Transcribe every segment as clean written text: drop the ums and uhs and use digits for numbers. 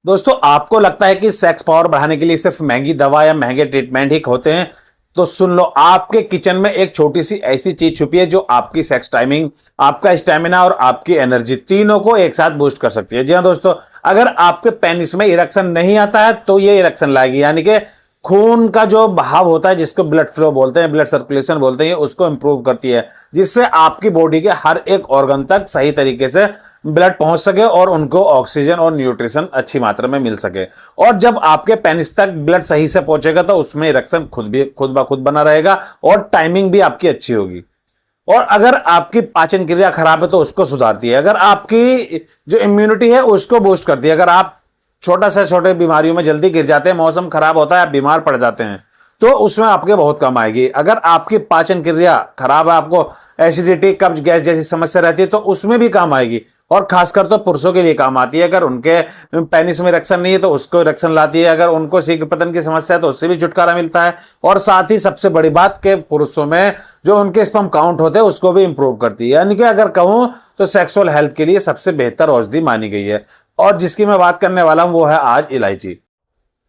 दोस्तों, आपको लगता है कि सेक्स पावर बढ़ाने के लिए सिर्फ महंगी दवा या महंगे ट्रीटमेंट ही होते हैं? तो सुन लो, आपके किचन में एक छोटी सी ऐसी चीज छुपी है जो आपकी सेक्स टाइमिंग, आपका स्टैमिना और आपकी एनर्जी तीनों को एक साथ बूस्ट कर सकती है। जी हाँ दोस्तों, अगर आपके पेनिस में इरेक्शन नहीं आता है तो ये इरेक्शन लाएगी, यानी कि खून का जो बहाव होता है, जिसको ब्लड फ्लो बोलते हैं, ब्लड सर्कुलेशन बोलते हैं, उसको इंप्रूव करती है, जिससे आपकी बॉडी के हर एक ऑर्गन तक सही तरीके से ब्लड पहुंच सके और उनको ऑक्सीजन और न्यूट्रिशन अच्छी मात्रा में मिल सके। और जब आपके पेनिस तक ब्लड सही से पहुंचेगा तो उसमें इरेक्शन खुद ब खुद बना रहेगा और टाइमिंग भी आपकी अच्छी होगी। और अगर आपकी पाचन क्रिया खराब है तो उसको सुधारती है, अगर आपकी जो इम्यूनिटी है उसको बूस्ट करती है, अगर आप छोटा से छोटे बीमारियों में जल्दी गिर जाते हैं, मौसम खराब होता है, आप बीमार पड़ जाते हैं, तो उसमें आपके बहुत कम आएगी। अगर आपकी पाचन क्रिया खराब है, आपको एसिडिटी, कब्ज, गैस जैसी समस्या रहती है, तो उसमें भी काम आएगी। और खासकर तो पुरुषों के लिए काम आती है। अगर उनके पेनिस में इरेक्शन नहीं है तो उसको इरेक्शन लाती है, अगर उनको शीघ्र पतन की समस्या है तो उससे भी छुटकारा मिलता है। और साथ ही सबसे बड़ी बात कि पुरुषों में जो उनके स्पर्म काउंट होते हैं उसको भी इंप्रूव करती है। यानी कि अगर कहूं तो सेक्सुअल हेल्थ के लिए सबसे बेहतर औषधि मानी गई है। और जिसकी मैं बात करने वाला हूं वो है आज इलायची।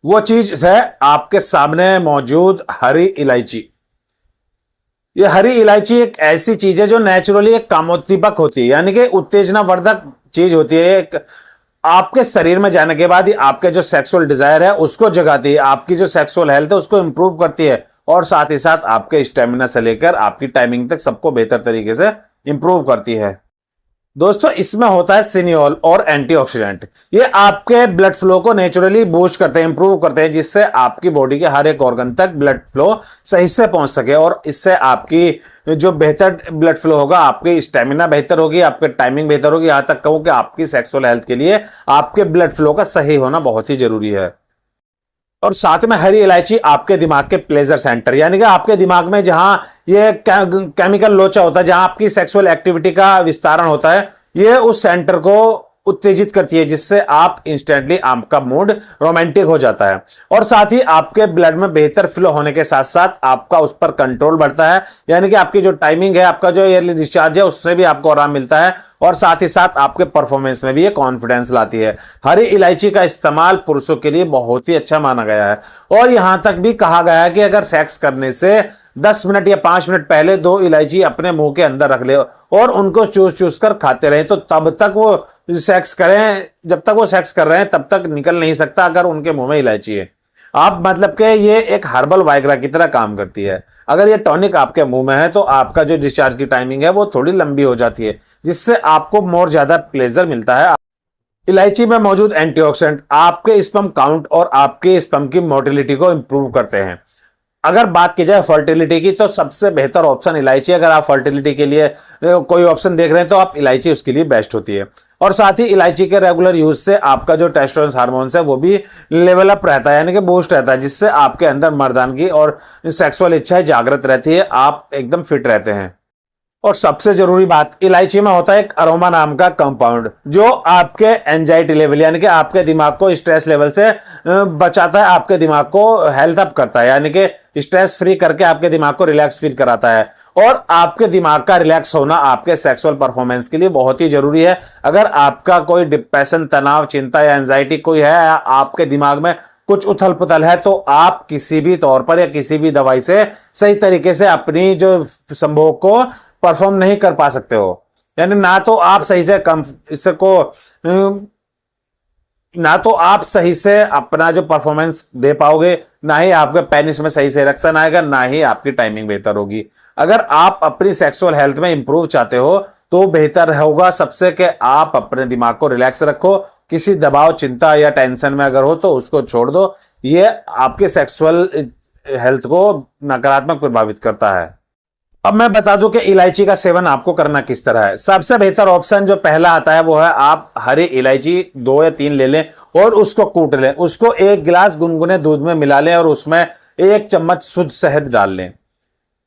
वो चीज है आपके सामने मौजूद हरी इलायची। ये हरी इलायची एक ऐसी चीज है जो नेचुरली एक कामोद्दीपक होती है, यानी कि उत्तेजनावर्धक चीज होती है। एक आपके शरीर में जाने के बाद ही आपके जो सेक्सुअल डिजायर है उसको जगाती है, आपकी जो सेक्सुअल हेल्थ है उसको इंप्रूव करती है, और साथ ही साथ आपके स्टेमिना से लेकर आपकी टाइमिंग तक सबको बेहतर तरीके से इंप्रूव करती है। दोस्तों, इसमें होता है सिनियोल और एंटीऑक्सीडेंट। ये आपके ब्लड फ्लो को नेचुरली बूस्ट करते हैं, इंप्रूव करते हैं, जिससे आपकी बॉडी के हर एक ऑर्गन तक ब्लड फ्लो सही से पहुंच सके। और इससे आपकी जो बेहतर ब्लड फ्लो होगा, आपकी स्टेमिना बेहतर होगी, आपकी टाइमिंग बेहतर होगी। यहां तक कहूं कि आपकी सेक्सुअल हेल्थ के लिए आपके ब्लड फ्लो का सही होना बहुत ही जरूरी है। और साथ में हरी इलायची आपके दिमाग के प्लेजर सेंटर, यानी कि आपके दिमाग में जहां ये केमिकल लोचा होता है, जहां आपकी सेक्सुअल एक्टिविटी का विस्तारण होता है, ये उस सेंटर को उत्तेजित करती है, जिससे आप इंस्टेंटली आपका मूड रोमांटिक हो जाता है। और साथ ही आपके ब्लड में बेहतर फ्लो होने के साथ साथ आपका उस पर कंट्रोल बढ़ता है, यानी कि आपकी जो टाइमिंग है, आपका जो ईयरली डिस्चार्ज है, उससे भी आपको आराम मिलता है। और साथ ही साथ आपके परफॉर्मेंस में भी ये कॉन्फिडेंस लाती है। हरी इलायची का इस्तेमाल पुरुषों के लिए बहुत ही अच्छा माना गया है, और यहां तक भी कहा गया है कि अगर सेक्स करने से 10 मिनट या 5 मिनट पहले 2 इलायची अपने मुंह के अंदर रख ले और उनको चूस चूस कर खाते रहे, तो तब तक वो सेक्स करें, जब तक वो सेक्स कर रहे हैं तब तक निकल नहीं सकता अगर उनके मुंह में इलायची है। आप मतलब कि ये एक हर्बल वाइग्रा की तरह काम करती है। अगर ये टॉनिक आपके मुंह में है तो आपका जो डिस्चार्ज की टाइमिंग है वो थोड़ी लंबी हो जाती है, जिससे आपको मोर ज्यादा प्लेजर मिलता है। इलायची में मौजूद एंटीऑक्सीडेंट आपके स्पर्म काउंट और आपके स्पर्म की मोटिलिटी को इंप्रूव करते हैं। अगर बात की जाए फर्टिलिटी की, तो सबसे बेहतर ऑप्शन इलायची। अगर आप फर्टिलिटी के लिए कोई ऑप्शन देख रहे हैं तो आप इलायची उसके लिए बेस्ट होती है। और साथ ही इलायची के रेगुलर यूज से आपका जो टेस्टोस्टेरोन हार्मोन्स है वो भी लेवल अप रहता है, यानी कि बूस्ट रहता है, जिससे आपके अंदर मर्दानगी और सेक्सुअल इच्छाएं जागृत रहती है, आप एकदम फिट रहते हैं। और सबसे जरूरी बात, इलायची में होता है एक अरोमा नाम का कंपाउंड, जो आपके एंजाइटी लेवल, यानी कि आपके दिमाग को स्ट्रेस लेवल से बचाता है, आपके दिमाग को हेल्थ अप करता है, यानी कि स्ट्रेस फ्री करके आपके दिमाग को रिलैक्स फील कराता है। और आपके दिमाग का रिलैक्स होना आपके सेक्सुअल परफॉर्मेंस के लिए बहुत ही जरूरी है। अगर आपका कोई डिप्रेशन, तनाव, चिंता या एंजाइटी कोई है, आपके दिमाग में कुछ उथल पुथल है, तो आप किसी भी तौर पर या किसी भी दवाई से सही तरीके से अपनी जो संभोग को परफॉर्म नहीं कर पा सकते हो। यानी ना तो आप सही से ना तो आप सही से अपना जो परफॉर्मेंस दे पाओगे, ना ही आपके पेनिस में सही से इरेक्शन आएगा, ना ही आपकी टाइमिंग बेहतर होगी। अगर आप अपनी सेक्सुअल हेल्थ में इंप्रूव चाहते हो तो बेहतर होगा सबसे कि आप अपने दिमाग को रिलैक्स रखो। किसी दबाव, चिंता या टेंशन में अगर हो तो उसको छोड़ दो। ये आपके सेक्सुअल हेल्थ को नकारात्मक प्रभावित करता है। अब मैं बता दूं कि इलायची का सेवन आपको करना किस तरह है। सबसे बेहतर ऑप्शन जो पहला आता है वो है, आप हरी इलायची 2 या 3 ले लें और उसको कूट लें, उसको 1 गिलास गुनगुने दूध में मिला लें और उसमें 1 चम्मच शुद्ध शहद डाल लें,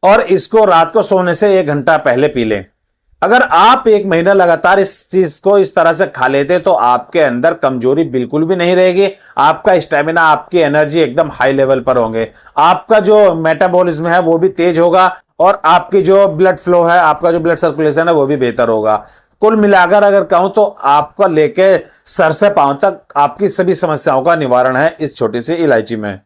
और इसको रात को सोने से 1 घंटा पहले पी लें। अगर आप 1 महीना लगातार इस चीज को इस तरह से खा लेते तो आपके अंदर कमजोरी बिल्कुल भी नहीं रहेगी, आपका स्टेमिना, आपकी एनर्जी एकदम हाई लेवल पर होंगे, आपका जो मेटाबॉलिज्म है वो भी तेज होगा, और आपकी जो ब्लड फ्लो है, आपका जो ब्लड सर्कुलेशन है वो भी बेहतर होगा। कुल मिलाकर अगर कहूं तो आपका लेके सर से पांव तक आपकी सभी समस्याओं का निवारण है इस छोटी सी इलायची में।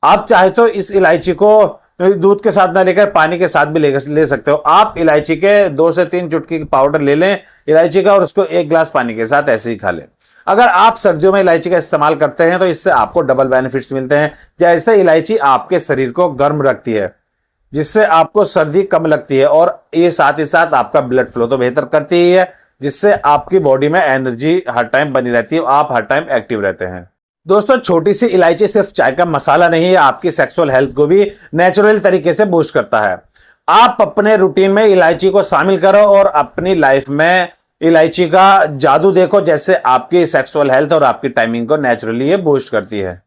आप चाहे तो इस इलायची को दूध के साथ ना लेकर पानी के साथ भी ले सकते हो। आप इलायची के 2 से 3 चुटकी पाउडर ले लें इलायची का और उसको 1 गिलास पानी के साथ ऐसे ही खा लें। अगर आप सर्दियों में इलायची का इस्तेमाल करते हैं तो इससे आपको डबल बेनिफिट्स मिलते हैं। जैसे इलायची आपके शरीर को गर्म रखती है जिससे आपको सर्दी कम लगती है, और ये साथ ही साथ आपका ब्लड फ्लो तो बेहतर करती ही है जिससे आपकी बॉडी में एनर्जी हर टाइम बनी रहती है, आप हर टाइम एक्टिव रहते हैं। दोस्तों, छोटी सी इलायची सिर्फ चाय का मसाला नहीं है, आपकी सेक्सुअल हेल्थ को भी नेचुरल तरीके से बूस्ट करता है। आप अपने रूटीन में इलायची को शामिल करो और अपनी लाइफ में इलायची का जादू देखो, जैसे आपकी सेक्सुअल हेल्थ और आपकी टाइमिंग को नेचुरली ये बूस्ट करती है।